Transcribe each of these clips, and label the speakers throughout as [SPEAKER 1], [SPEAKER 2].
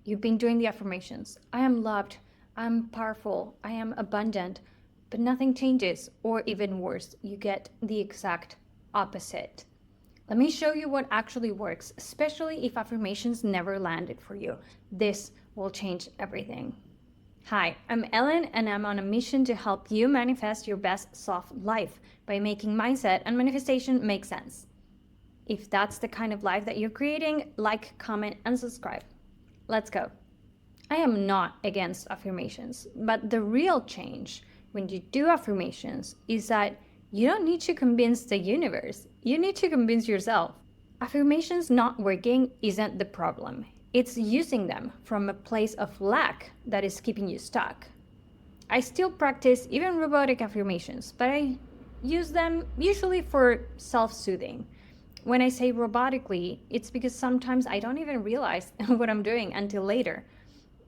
[SPEAKER 1] You've been doing the affirmations. I am loved. I'm powerful. I am abundant. But nothing changes, or even worse, you get the exact opposite. Let me show you what actually works, especially if affirmations never landed for you. This will change everything. Hi, I'm Ellen, and I'm on a mission to help you manifest your best soft life by making mindset and manifestation make sense. If that's the kind of life that you're creating, like, comment, and subscribe. Let's go. I am not against affirmations, but the real change when you do affirmations is that you don't need to convince the universe. You need to convince yourself. Affirmations not working isn't the problem. It's using them from a place of lack that is keeping you stuck. I still practice even robotic affirmations, but I use them usually for self-soothing. When I say robotically, it's because sometimes I don't even realize what I'm doing until later.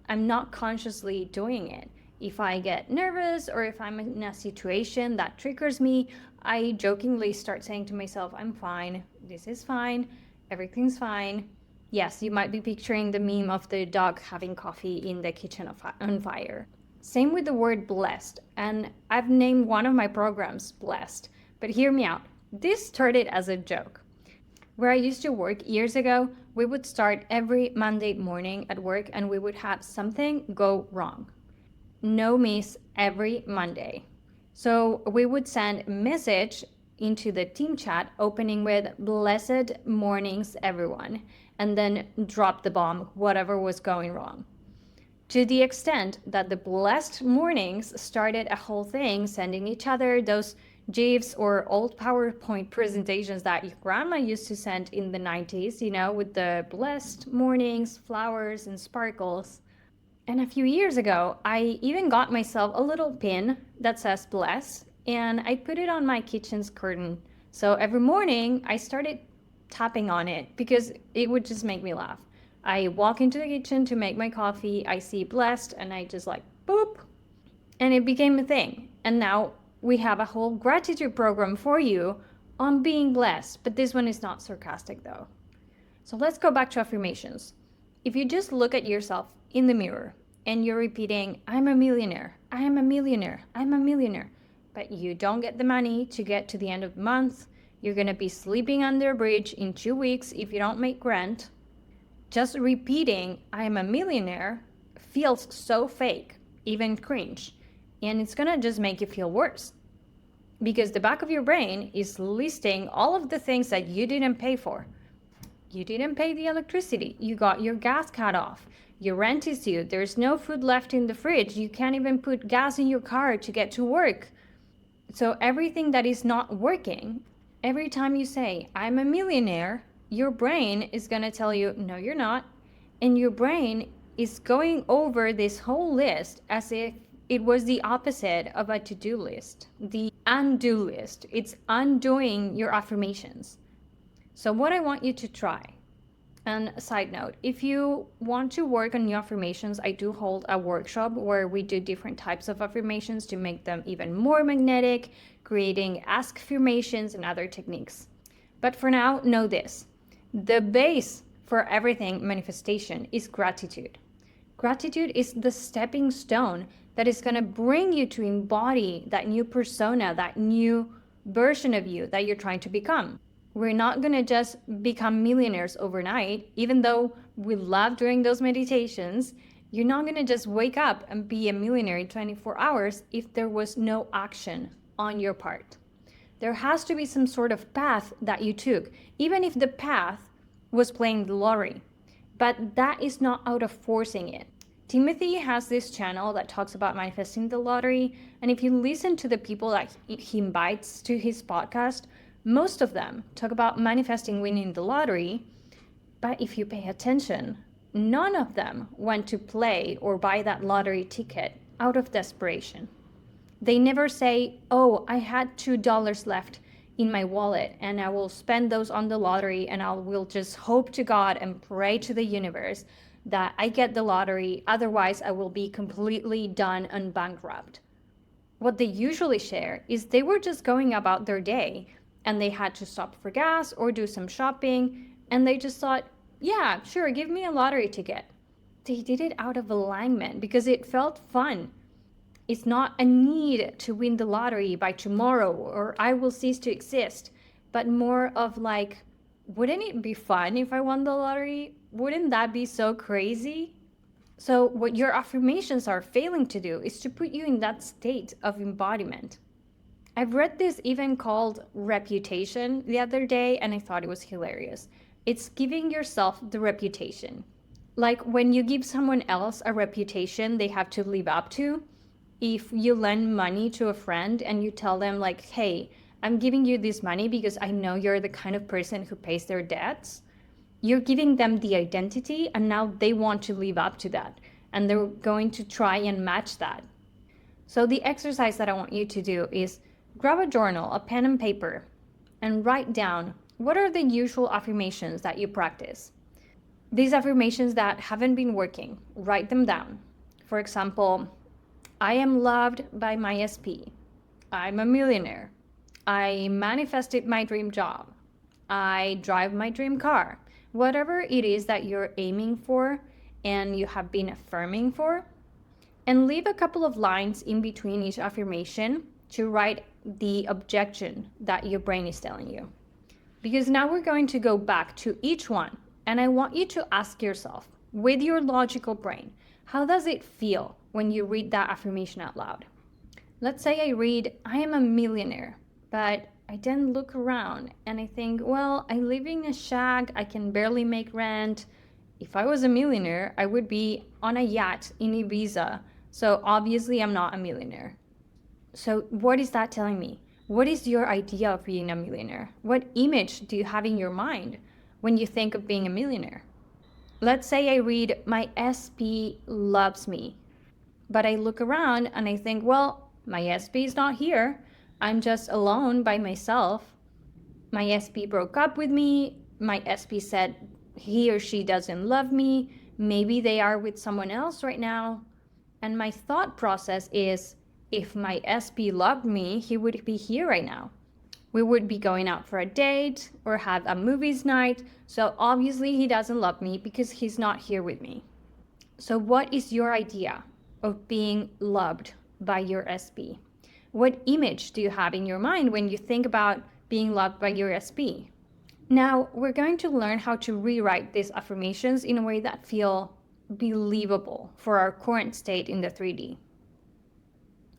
[SPEAKER 1] I'm not consciously doing it. If I get nervous or if I'm in a situation that triggers me, I jokingly start saying to myself, I'm fine, this is fine, everything's fine. Yes, you might be picturing the meme of the dog having coffee in the kitchen on fire. Same with the word blessed, and I've named one of my programs Blessed, but hear me out. This started as a joke. Where I used to work years ago, we would start every Monday morning at work and we would have something go wrong. No miss every Monday. So we would send a message into the team chat opening with blessed mornings everyone, and then drop the bomb, whatever was going wrong. To the extent that the blessed mornings started a whole thing sending each other those GIFs or old PowerPoint presentations that your grandma used to send in the 90s, with the blessed mornings, flowers, and sparkles. And a few years ago, I even got myself a little pin that says bless, and I put it on my kitchen's curtain. So every morning, I started tapping on it because it would just make me laugh. I walk into the kitchen to make my coffee, I see blessed, and I just like, boop, and it became a thing. And now we have a whole gratitude program for you on being blessed, but this one is not sarcastic though. So let's go back to affirmations. If you just look at yourself in the mirror and you're repeating, I'm a millionaire, I am a millionaire, I'm a millionaire, but you don't get the money to get to the end of the month, you're gonna be sleeping under a bridge in 2 weeks if you don't make rent. Just repeating, I am a millionaire feels so fake, even cringe. And it's gonna just make you feel worse. Because the back of your brain is listing all of the things that you didn't pay for. You didn't pay the electricity. You got your gas cut off. Your rent is due. There's no food left in the fridge. You can't even put gas in your car to get to work. So everything that is not working, every time you say, I'm a millionaire, your brain is gonna tell you, no, you're not. And your brain is going over this whole list as if it was the opposite of a to-do list, the undo list. It's undoing your affirmations. So what I want you to try, and a side note, if you want to work on your affirmations, I do hold a workshop where we do different types of affirmations to make them even more magnetic, creating ask affirmations and other techniques. But for now, know this. The base for everything manifestation is gratitude. Gratitude is the stepping stone that is going to bring you to embody that new persona, that new version of you that you're trying to become. We're not going to just become millionaires overnight, even though we love doing those meditations. You're not going to just wake up and be a millionaire in 24 hours if there was no action on your part. There has to be some sort of path that you took, even if the path was playing the lottery. But that is not out of forcing it. Timothy has this channel that talks about manifesting the lottery, and if you listen to the people that he invites to his podcast, most of them talk about manifesting winning the lottery, but if you pay attention, none of them went to play or buy that lottery ticket out of desperation. They never say, oh, I had $2 left in my wallet and I will spend those on the lottery and I will just hope to God and pray to the universe that I get the lottery, otherwise I will be completely done and bankrupt. What they usually share is they were just going about their day and they had to stop for gas or do some shopping, and they just thought, yeah, sure, give me a lottery ticket. they did it out of alignment because it felt fun. It's not a need to win the lottery by tomorrow or I will cease to exist, but more of like, wouldn't it be fun if I won the lottery? Wouldn't that be so crazy? So, what your affirmations are failing to do is to put you in that state of embodiment. I've read this even called reputation the other day, and I thought it was hilarious. It's giving yourself the reputation. Like when you give someone else a reputation they have to live up to, if you lend money to a friend and you tell them, like, hey, I'm giving you this money because I know you're the kind of person who pays their debts, you're giving them the identity, and now they want to live up to that. And they're going to try and match that. So the exercise that I want you to do is grab a journal, a pen and paper, and write down what are the usual affirmations that you practice. These affirmations that haven't been working, write them down. For example, I am loved by my SP. I'm a millionaire. I manifested my dream job. I drive my dream car. Whatever it is that you're aiming for and you have been affirming for, and leave a couple of lines in between each affirmation to write the objection that your brain is telling you. Because now we're going to go back to each one, and I want you to ask yourself, with your logical brain, how does it feel when you read that affirmation out loud? Let's say I read, I am a millionaire, but I then look around and I think, well, I live in a shack, I can barely make rent. If I was a millionaire, I would be on a yacht in Ibiza. So obviously I'm not a millionaire. So what is that telling me? What is your idea of being a millionaire? What image do you have in your mind when you think of being a millionaire? Let's say I read, my SP loves me, but I look around and I think, well, my SP is not here. I'm just alone by myself. My SP broke up with me. My SP said he or she doesn't love me. Maybe they are with someone else right now. And my thought process is, if my SP loved me, he would be here right now. We would be going out for a date or have a movies night. So obviously he doesn't love me because he's not here with me. So what is your idea of being loved by your SP? What image do you have in your mind when you think about being loved by your SP? Now, we're going to learn how to rewrite these affirmations in a way that feel believable for our current state in the 3D.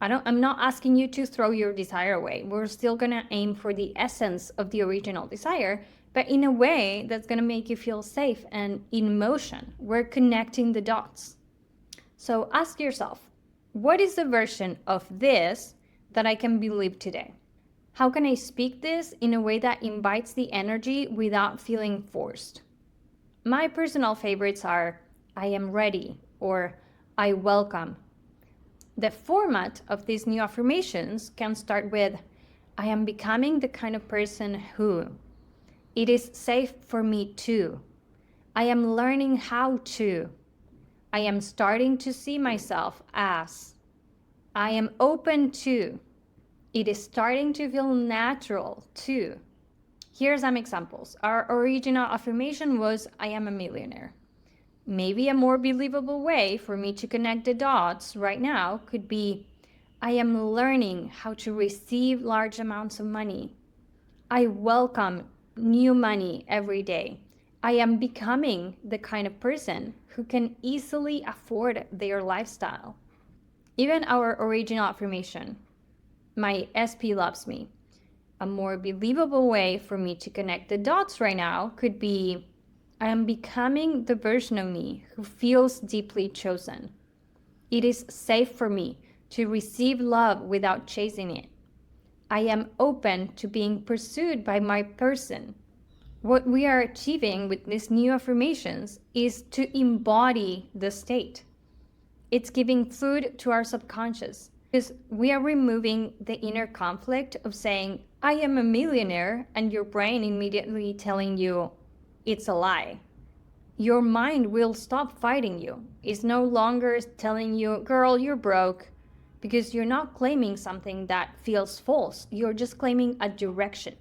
[SPEAKER 1] I'm not asking you to throw your desire away. We're still going to aim for the essence of the original desire, but in a way that's going to make you feel safe and in motion. We're connecting the dots. So ask yourself, what is the version of this that I can believe today? How can I speak this in a way that invites the energy without feeling forced? My personal favorites are, I am ready, or I welcome. The format of these new affirmations can start with, I am becoming the kind of person who. It is safe for me to. I am learning how to. I am starting to see myself as. I am open to. It is starting to feel natural too. Here are some examples. Our original affirmation was, I am a millionaire. Maybe a more believable way for me to connect the dots right now could be, I am learning how to receive large amounts of money. I welcome new money every day. I am becoming the kind of person who can easily afford their lifestyle. Even our original affirmation, my SP loves me. A more believable way for me to connect the dots right now could be, I am becoming the version of me who feels deeply chosen. It is safe for me to receive love without chasing it. I am open to being pursued by my person. What we are achieving with these new affirmations is to embody the state. It's giving food to our subconscious because we are removing the inner conflict of saying, I am a millionaire, and your brain immediately telling you it's a lie. Your mind will stop fighting you. It's no longer telling you, girl, you're broke, because you're not claiming something that feels false. You're just claiming a direction.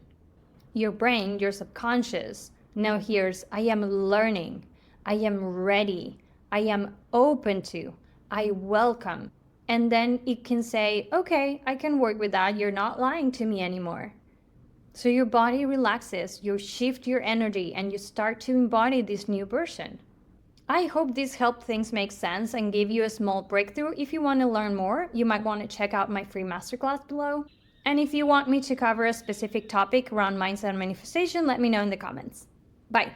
[SPEAKER 1] Your brain, your subconscious, now hears, I am learning. I am ready. I am open to, I welcome. And then it can say, okay, I can work with that. You're not lying to me anymore. So your body relaxes, you shift your energy, and you start to embody this new version. I hope this helped things make sense and gave you a small breakthrough. If you want to learn more, you might want to check out my free masterclass below. And if you want me to cover a specific topic around mindset and manifestation, let me know in the comments. Bye.